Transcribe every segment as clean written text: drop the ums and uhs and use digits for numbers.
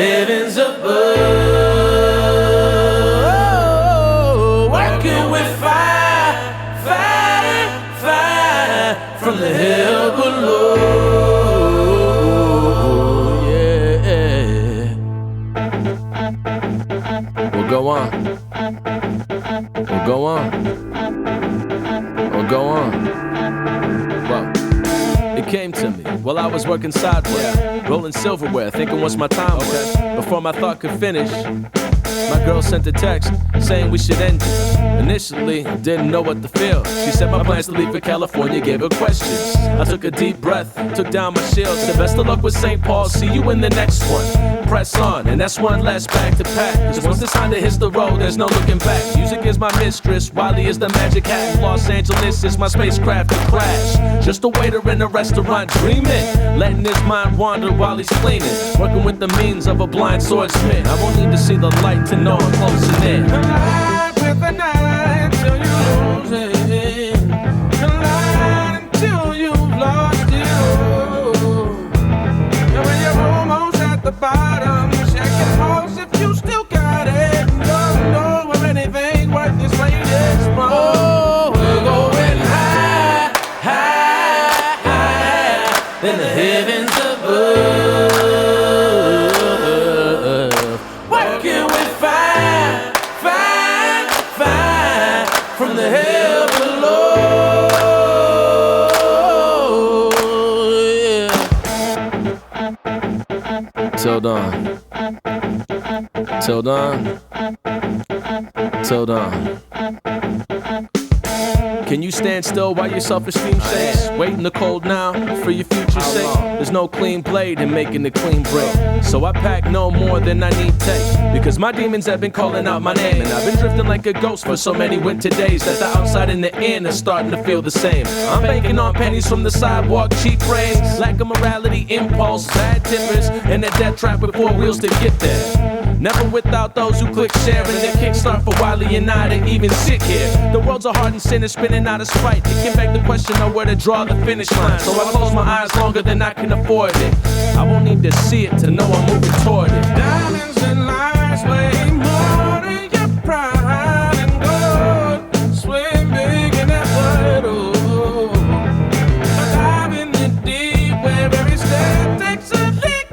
heavens above, working with fire, fire, fire from the hell below. Yeah. We'll go on. We'll go on. We'll go on. Well, it came to me while I was working sideways, rolling silverware, thinking what's my time was. Before my thought could finish, my girl sent a text saying we should end it. Initially, didn't know what to feel. She said my plans to leave for California gave her questions. I took a deep breath, took down my shield, said best of luck with St. Paul, see you in the next one. Press on, and that's one less bag to pack. Cause once it's time to hit the road, there's no looking back. Music is my mistress, Wiley is the magic hat. Los Angeles is my spacecraft to crash. Just a waiter in a restaurant dreaming, letting his mind wander while he's cleaning. Working with the means of a blind swordsmith. I won't need to see the light to know I'm closing in. Collide with the night till you lose it. Collide until you've lost it all. And when you're almost at the bottom, check your pulse if you still got it. Don't know if anything worth this latest from. Oh, we're going high, high, high in the heavens above. Working with fire, fire, fire from the hell below. Yeah. Till dawn. Till dawn. Till dawn. Can you stand still while your self-esteem shakes? Wait in the cold now for your future's sake. There's no clean blade in making a clean break. So I pack no more than I need take, because my demons have been calling out my name. And I've been drifting like a ghost for so many winter days that the outside and the in is starting to feel the same. I'm banking on pennies from the sidewalk, cheap praise, lack of morality, impulse, bad tippers, and a death trap with four wheels to get there. Never without those who click share and then kickstart for Wiley and I to even sit here. The world's a hardened sin and spinning out of spite. It can beg the question of where to draw the finish line. So I close my eyes longer than I can afford it. I won't need to see it to know I'm moving toward it. Diamonds and lies weigh more than your pride and gold. Swim big in that water. Dive in the deep where every step takes a leap.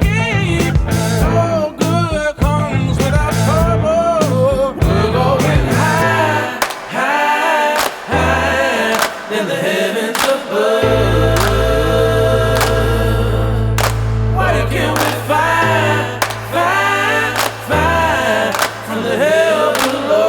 Oh, good comes without trouble. We're going high, high, high in the heavens above. Working with fire, fire, fire from the hell below.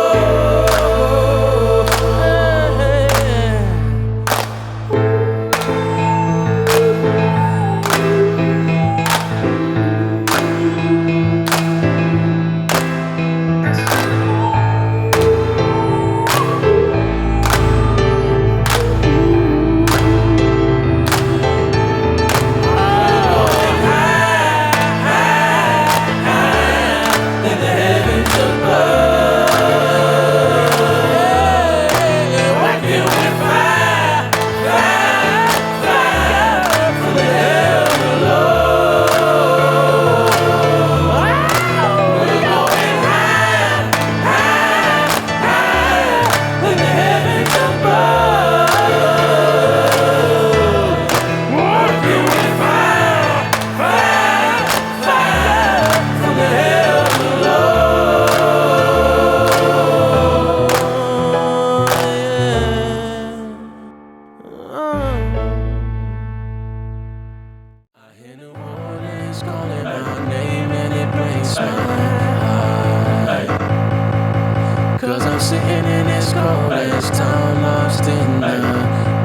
Cause I'm sitting in this cold as town lost in the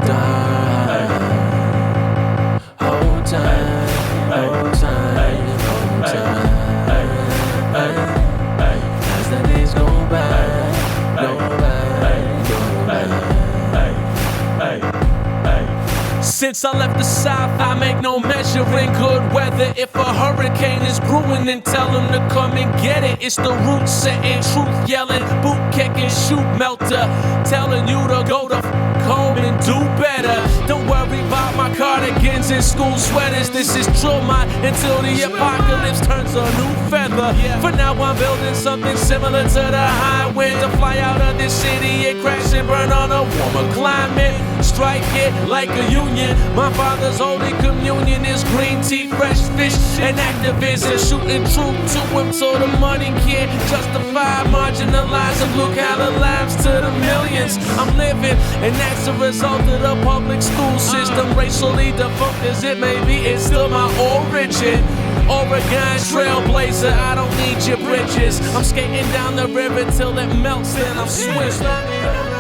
dark. Hold time, hold time, hold time. As the days go by, go by, go by. Since I left the South, I make no measuring good weather. If a hurricane is brewing, then tell them to come and get it. It's the roots setting, truth yelling, boot kicking, shoot melter, telling you to go to home and do better. Don't worry about my cardigan jeans and school sweaters. This is trauma until the apocalypse turns a new feather. For now I'm building something similar to the high wind, to fly out of this city and crash and burn on a warmer climate. Strike it like a union. My father's holy communion is green tea, fresh fish, and activism. Shooting truth to him so the money can't justify marginalizing blue-collar lives to the millions. I'm living, and that's a result of the public school system. Racially defunct as it may be, it's still my origin. Oregon trailblazer, I don't need your bridges. I'm skating down the river till it melts, then I'm switched.